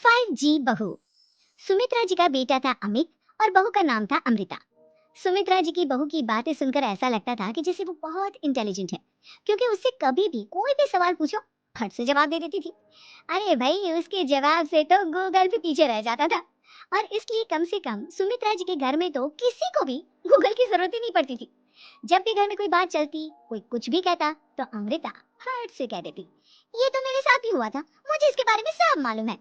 5G बहू। सुमित्रा जी का बेटा था अमित और बहू का नाम था अमृता। सुमित्रा जी की बहू की बातें सुनकर ऐसा लगता था कि जैसे वो बहुत इंटेलिजेंट है, क्योंकि उससे कभी भी कोई भी सवाल पूछो फट से जवाब दे देती थी। अरे भाई, उसके जवाब से तो गूगल भी पीछे रह जाता था। और इसलिए कम से कम सुमित्रा जी के घर में तो किसी को भी गूगल की जरूरत ही नहीं पड़ती थी। जब भी घर में कोई बात चलती, कोई कुछ भी कहता, तो अमृता फट से कह देती, ये तो मेरे साथ भी हुआ था, मुझे इसके बारे में सब मालूम है।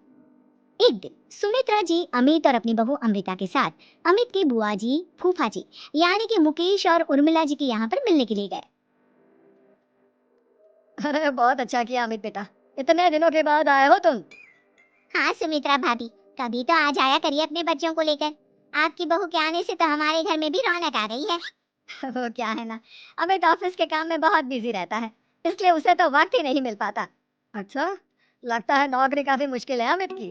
एक दिन सुमित्रा जी अमित और अपनी बहू अमृता के साथ अमित के बुआ जी, फूफा जी यानी कि मुकेश और उर्मिला जी के यहाँ पर मिलने के लिए गए। अरे बहुत अच्छा किया अमित बेटा, इतने दिनों के बाद आए हो तुम। हाँ सुमित्रा भाभी, कभी तो आ जाया करिए अपने बच्चों को लेकर। आपकी बहू के आने से तो हमारे घर में भी रौनक आ गई है। वो क्या है ना, अमित ऑफिस के काम में बहुत बिजी रहता है, इसलिए उसे तो वक्त ही नहीं मिल पाता। अच्छा, लगता है नौकरी काफी मुश्किल है अमित की।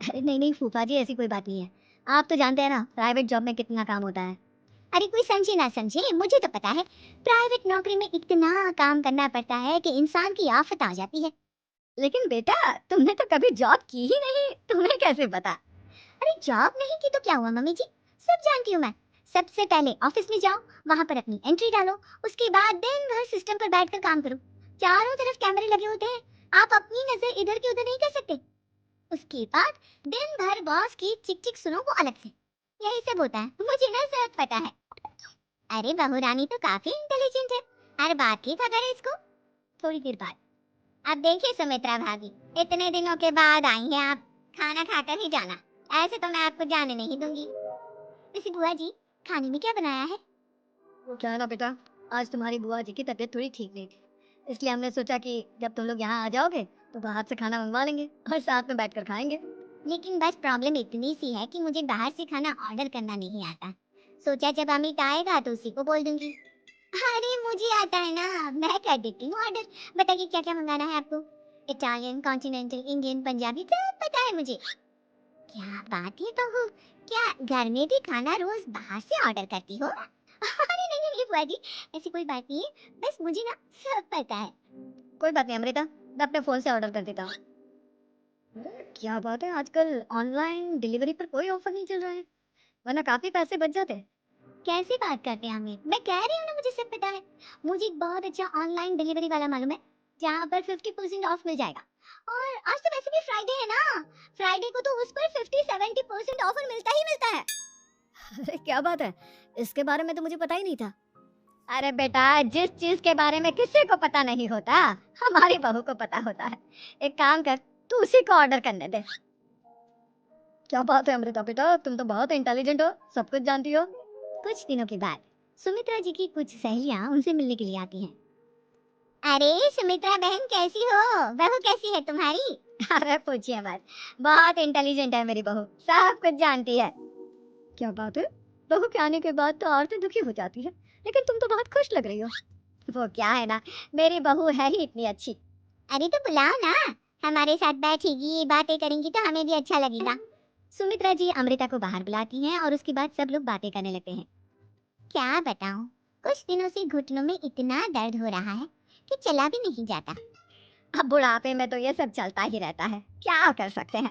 अरे नहीं नहीं फूफा जी, ऐसी कोई बात नहीं है। आप तो जानते हैं ना प्राइवेट जॉब में कितना काम होता है। अरे कोई समझे ना समझे, मुझे तो पता है। प्राइवेट नौकरी में इतना काम करना पड़ता है कि इंसान की आफत आ जाती है। लेकिन बेटा, तुमने तो कभी जॉब की ही नहीं, तुम्हें कैसे पता? अरे जॉब नहीं की तो क्या हुआ मम्मी जी, सब जानती हूँ मैं। सबसे पहले ऑफिस में जाओ, वहां पर अपनी एंट्री डालो, उसके बाद दिन भर सिस्टम पर बैठकर काम करो। चारों तरफ कैमरे लगे होते हैं, आप अपनी नजर इधर की उधर नहीं कर सकते। उसके बाद दिन भर बॉस की चिक चिक सुनो वो अलग से। यही सब होता है, मुझे ना सब पता है। अरे बहू रानी तो काफी इंटेलिजेंट है, हर बात की खबर है इसको। थोड़ी देर बाद अब देखिए सुमित्रा भाभी, इतने दिनों के बाद आई हैं आप, खाना खाकर ही जाना, ऐसे तो मैं आपको जाने नहीं दूंगी। वैसे बुआ जी, खाने में क्या बनाया है? वो क्या है ना बेटा, आज तुम्हारी बुआ जी की तबीयत थोड़ी ठीक नहीं थी, इसलिए हमने सोचा कि जब तुम लोग यहाँ आ जाओगे तो बाहर से खाना मंगवा लेंगे और साथ में बैठकर खाएंगे। लेकिन बस प्रॉब्लम इतनी सी है कि मुझे बाहर से खाना ऑर्डर करना नहीं आता। सोचा जब अमित आएगा तो उसी को बोल दूंगी। अरे मुझे आता है ना, मैं कर देती हूँ ऑर्डर। बताइए क्या क्या मंगाना है आपको? इटालियन, कॉन्टिनेंटल, इंडियन, पंजाबी सब पता है मुझे। क्या बात है बहू, क्या घर में भी खाना रोज बाहर से ऑर्डर करती हो? अरे नहीं नहीं बुआ जी, ऐसी कोई बात नहीं है, बस मुझे ना सब पता है। कोई बात नहीं अमृता, मैं अपने फोन से ऑर्डर कर देता हूँ। क्या बात है, आजकल ऑनलाइन डिलीवरी पर कोई ऑफर नहीं चल रहा है, वरना काफी पैसे बच जाते। कैसी बात करते हैं अमित, मैं कह रही हूँ ना मुझे सब पता है। मुझे एक बहुत अच्छा ऑनलाइन डिलीवरी वाला मालूम है, जहाँ पर 50% ऑफ मिल जाएगा। और आज तो वैसे भी फ्राइडे है ना, फ्राइडे को तो उस पर 50-70% ऑफर मिलता ही मिलता है। अरे क्या बात है, इसके बारे में तो मुझे पता ही नहीं था। अरे बेटा, जिस चीज के बारे में किसी को पता नहीं होता, हमारी बहू को पता होता है। एक काम कर, तू उसी को ऑर्डर करने दे। क्या बात है अमृता बेटा, तुम तो बहुत इंटेलिजेंट हो, सब कुछ जानती हो। कुछ दिनों के बाद सुमित्रा जी की कुछ सहेलियां उनसे मिलने के लिए आती हैं। अरे सुमित्रा बहन कैसी हो, बहू कैसी है तुम्हारी? अरे पूछिए मत, बहुत इंटेलिजेंट है मेरी बहू, सब कुछ जानती है। क्या बात है, बहू के आने के बाद तो औरतें दुखी हो जाती है, लेकिन तुम तो बहुत खुश लग रही हो। वो क्या है ना, मेरी बहू है ही इतनी अच्छी। अरे तो बुलाओ ना, हमारे साथ बैठेगी, बातें करेंगी तो हमें भी अच्छा लगेगा। सुमित्रा जी अमृता को बाहर बुलाती हैं और उसके बाद सब लोग बातें करने लगते हैं। क्या बताऊं, कुछ दिनों से घुटनों में इतना दर्द हो रहा है कि चला भी नहीं जाता। अब बुढ़ापे में तो ये सब चलता ही रहता है, क्या कर सकते हैं।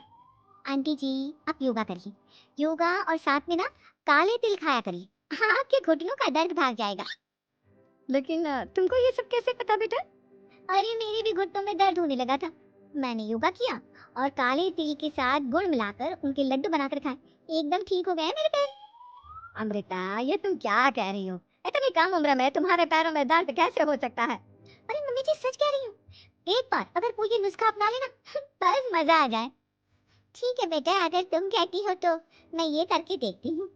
आंटी जी, आप योगा करिए, योगा और साथ में ना काले तिल खाया करिए, आपके घुटनों का दर्द भाग जाएगा। लेकिन तुमको ये सब कैसे पता बेटा? अरे मेरे भी घुटनों में दर्द होने लगा था, मैंने योगा किया और काले तिल के साथ गुड़ मिलाकर उनके लड्डू बनाकर खाए, एकदम ठीक हो गए मेरे पैर। अमृता, ये तुम क्या कह रही हो? इतनी कम उम्र में तुम्हारे पैरों में दर्द कैसे हो सकता है? अरे मम्मी जी सच कह रही हूँ, एक बार अगर कोई ये नुस्खा अपना लेना बस मजा आ जाए। ठीक है बेटा, अगर तुम कहती हो तो मैं ये करके देखती हूँ।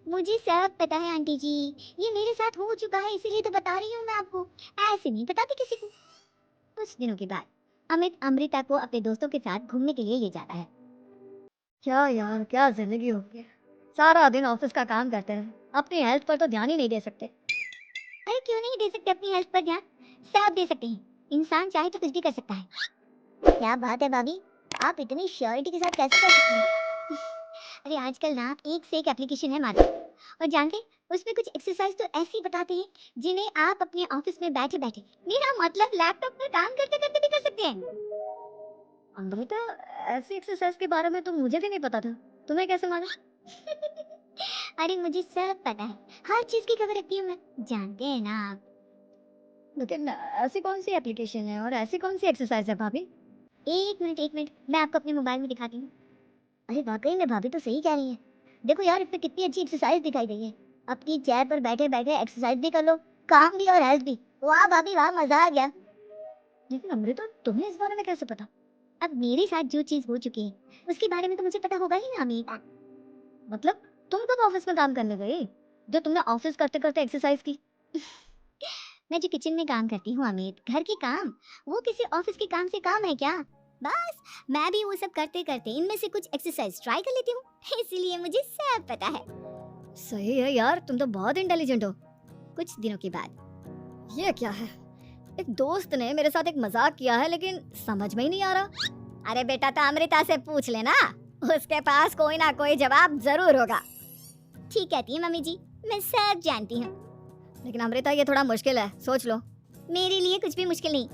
मुझे सब पता है आंटी जी, ये मेरे साथ हो चुका है इसीलिए तो बता रही हूँ मैं आपको, ऐसे नहीं बताती किसी को। कुछ दिनों के बाद अमित अमृता को अपने दोस्तों के साथ घूमने के लिए ले जाता है। क्या यार, क्या जिंदगी होगी, सारा दिन ऑफिस का काम करते हैं, अपनी हेल्थ पर तो ध्यान ही नहीं दे सकते। अरे क्यों नहीं दे सकते अपनी हेल्थ पर ध्यान, सब दे सकते हैं, इंसान चाहे तो कुछ भी कर सकता है। क्या बात है भाभी, आप इतनी श्योरिटी के साथ कैसे कर सकती हैं? अरे आजकल ना एक से एक एप्लीकेशन है मार्केट, और जानते हैं, उसमें कुछ एक्सरसाइज तो ऐसी बताते हैं जिन्हें आप अपने ऑफिस में बैठे बैठे, मेरा मतलब लैपटॉप पर काम करते करते भी कर सकते हैं। अमृता, ऐसी एक्सरसाइज के बारे में तो मुझे भी नहीं पता था। तुम्हें कैसे मालूम? अरे मुझे सब पता है, हर चीज की खबर रखती हूँ मैं, जानते हैं ना आप। लेकिन ऐसी कौन सी एप्लीकेशन है और ऐसी कौन सी एक्सरसाइज है भाभी? एक मिनट, मैं आपको अपने मोबाइल में दिखाती हूँ। अरे वाकई में भाभी तो सही कह रही है। देखो यार, इसमें कितनी अच्छी एक्सरसाइज दिखाई गई है। अपनी चेयर पर बैठे बैठे एक्सरसाइज भी कर लो, काम भी और हेल्थ भी। वाह भाभी वाह, मजा आ गया। लेकिन अमृता, तुम्हें इस बारे में कैसे पता? अब मेरे साथ जो चीज हो चुकी है उसके बारे में तो मुझे पता होगा ही ना अमित। मतलब तुम कब ऑफिस में काम करने गई, जो तुमने ऑफिस करते करते एक्सरसाइज की? मैं जो किचन में काम करती हूँ अमित, घर के काम, वो किसी ऑफिस के काम से काम है क्या? बस मैं भी वो सब करते करते इनमें से कुछ एक्सरसाइज ट्राई कर लेती हूँ, इसीलिए मुझे सब पता है। सही है यार, तुम तो बहुत इंटेलिजेंट हो। कुछ दिनों के बाद ये क्या है? एक दोस्त ने मेरे साथ एक मजाक किया है, लेकिन समझ में ही नहीं आ रहा। अरे बेटा, तो अमृता से पूछ लेना, उसके पास कोई ना कोई जवाब जरूर होगा। ठीक कहती है मम्मी जी, मैं सब जानती हूँ। लेकिन अमृता, ये थोड़ा मुश्किल है, सोच लो। मेरे लिए कुछ भी मुश्किल नहीं,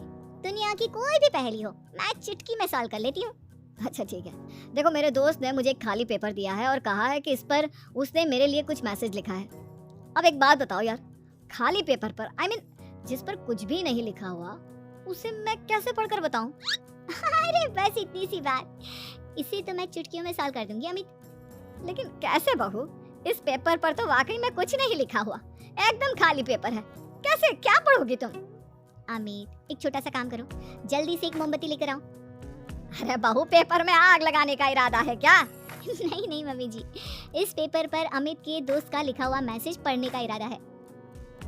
दुनिया की कोई भी पहेली हो मैं चुटकी में सॉल्व कर लेती हूँ। अच्छा ठीक है। देखो, मेरे दोस्त ने मुझे एक खाली पेपर दिया है और कहा है कि इस पर उसने मेरे लिए कुछ मैसेज लिखा है। अब एक बात बताओ यार, खाली पेपर पर, I mean, जिस पर कुछ भी नहीं लिखा हुआ, उसे मैं कैसे पढ़कर बताऊं? अरे बस इतनी सी बात, इसे तो मैं चुटकियों में सॉल्व कर दूंगी अमित। लेकिन कैसे बहू? इस पेपर पर तो वाकई में कुछ नहीं लिखा हुआ, एकदम खाली पेपर है। कैसे, क्या पढ़ोगी तुम? अमित, एक छोटा सा काम करो, जल्दी से एक मोमबत्ती लेकर आओ। अरे बहू, पेपर में आग लगाने का इरादा है क्या? नहीं नहीं मम्मी जी, इस पेपर पर अमित के दोस्त का लिखा हुआ मैसेज पढ़ने का इरादा है।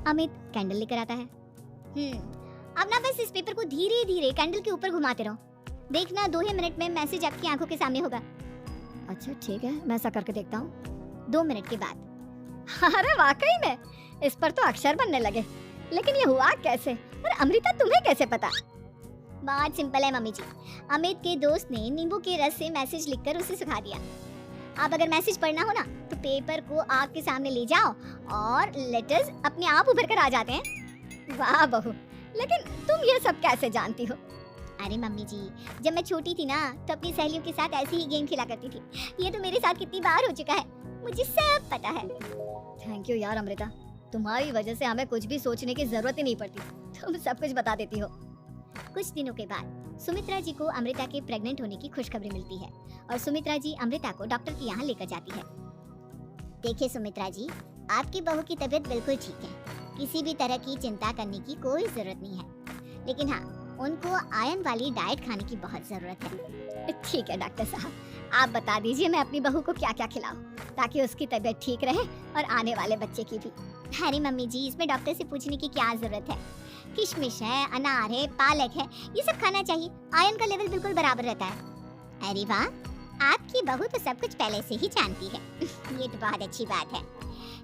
अमित कैंडल लेकर आता है। अब ना बस इस पेपर को धीरे धीरे कैंडल के ऊपर घुमाते रहो, देखना 2 ही मिनट में मैसेज आपकी आंखों के सामने होगा। अच्छा ठीक है, मैं ऐसा करके देखता हूँ। 2 मिनट के बाद। अरे वाकई में इस पर तो अक्षर बनने लगे, लेकिन ये हुआ कैसे? और अमृता, तुम्हें कैसे पता? बहुत सिंपल है मम्मी जी, अमित के दोस्त ने नींबू के रस से मैसेज लिखकर उसे सुखा दिया। अब अगर मैसेज पढ़ना हो ना तो पेपर को आपके सामने ले जाओ और लेटर्स अपने आप उभर कर आ जाते हैं। वाह बहू, लेकिन तुम ये सब कैसे जानती हो? अरे मम्मी जी, जब मैं छोटी थी ना तो अपनी सहेलियों के साथ ऐसे ही गेम खेला करती थी। ये तो मेरे साथ कितनी बार हो चुका है, मुझे सब पता है। थैंक यू यार अमृता, तुम्हारी वजह से हमें कुछ भी सोचने की जरूरत ही नहीं पड़ती, तुम सब कुछ बता देती हो। कुछ दिनों के बाद सुमित्रा जी को अमृता के प्रेग्नेंट होने की खुशखबरी मिलती है और सुमित्रा जी अमृता को डॉक्टर के यहाँ लेकर जाती है। देखिए सुमित्रा जी, आपकी बहू की तबीयत बिल्कुल ठीक है, किसी भी तरह की चिंता करने की कोई जरूरत नहीं है, लेकिन हाँ, उनको आयरन वाली डाइट खाने की बहुत जरूरत है। ठीक है डॉक्टर साहब, आप बता दीजिए मैं अपनी बहू को क्या क्या खिलाऊं ताकि उसकी तबीयत ठीक रहे और आने वाले बच्चे की भी। अरे मम्मी जी, इसमें डॉक्टर से पूछने की क्या जरूरत है, किशमिश है, अनार है, पालक है, ये सब खाना चाहिए, आयरन का लेवल बिल्कुल बराबर रहता है। अरे वाह, आपकी बहू तो सब कुछ पहले से ही जानती है। ये तो बहुत अच्छी बात है।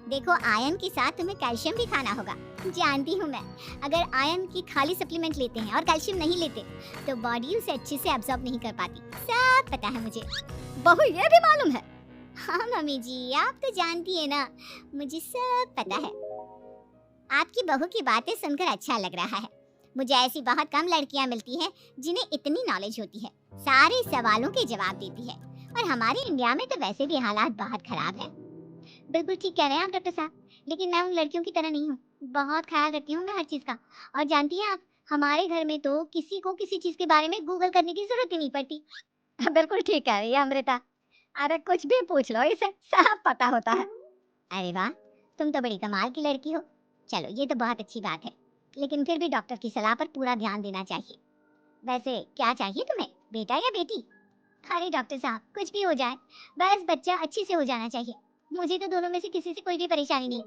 देखो, आयरन के साथ तुम्हें कैल्शियम भी खाना होगा, जानती हूँ मैं। अगर आयरन की खाली सप्लीमेंट लेते हैं और कैल्शियम नहीं लेते तो बॉडी उसे अच्छे से एब्जॉर्ब नहीं कर पाती, सब पता है मुझे। बहू, ये भी मालूम है? हाँ मम्मी जी, आप तो जानती है ना, मुझे सब पता है। आपकी बहू की बातें सुनकर अच्छा लग रहा है। मुझे ऐसी बहुत कम लड़कियां मिलती हैं जिन्हें इतनी नॉलेज होती है, सारे सवालों के जवाब देती है, और हमारे इंडिया में तो वैसे भी हालात बहुत खराब हैं। बिल्कुल ठीक कह रहे हैं आप डॉक्टर साहब, लेकिन मैं उन लड़कियों की तरह नहीं हूँ, बहुत ख्याल रखती हूँ मैं हर चीज का। और जानती हैं आप, हमारे घर में तो किसी को किसी चीज के बारे में गूगल करने की जरूरत ही नहीं पड़ती। बिल्कुल ठीक है ये अमृता, अरे कुछ भी पूछ लो, इसे सब पता होता है। अरे वाह, तुम तो बड़ी कमाल की लड़की हो। चलो, ये तो बहुत अच्छी बात है, लेकिन फिर भी डॉक्टर की सलाह पर पूरा ध्यान देना चाहिए। वैसे क्या चाहिए तुम्हें, बेटा या बेटी? अरे डॉक्टर साहब, कुछ भी हो जाए, बस बच्चा अच्छे से हो जाना चाहिए, मुझे तो दोनों में से किसी से कोई भी परेशानी नहीं।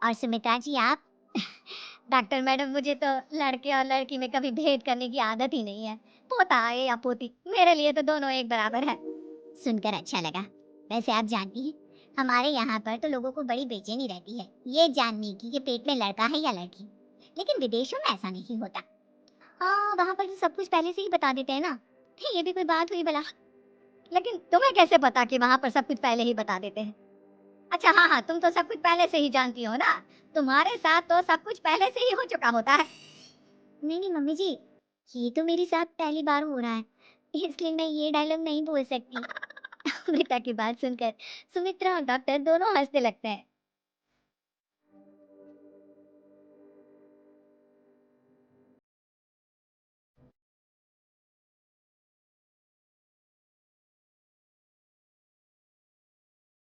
और सुमित्रा जी आप? डॉक्टर मैडम, मुझे तो लड़के और लड़की में कभी भेद करने की आदत ही नहीं है, पोता है या पोती, मेरे लिए तो दोनों एक बराबर है। सुनकर अच्छा लगा। वैसे आप जानती हैं, हमारे यहाँ पर तो लोगों को बड़ी बेचैनी रहती है ये जानने की कि पेट में लड़का है या लड़की, लेकिन विदेशों में ऐसा नहीं होता। हाँ, वहाँ पर तो सब कुछ पहले से ही बता देते हैं ना, ये भी कोई बात हुई भला? लेकिन तुम्हें कैसे पता कि वहाँ पर सब कुछ पहले ही बता देते हैं? अच्छा हाँ हाँ, तुम तो सब कुछ पहले से ही जानती हो ना, तुम्हारे साथ तो सब कुछ पहले से ही हो चुका होता है। नहीं नहीं मम्मी जी, ये तो मेरे साथ पहली बार हो रहा है, इसलिए मैं ये डायलॉग नहीं बोल सकती। अमृता की बात सुनकर सुमित्रा और डॉक्टर दोनों हंसने लगते हैं।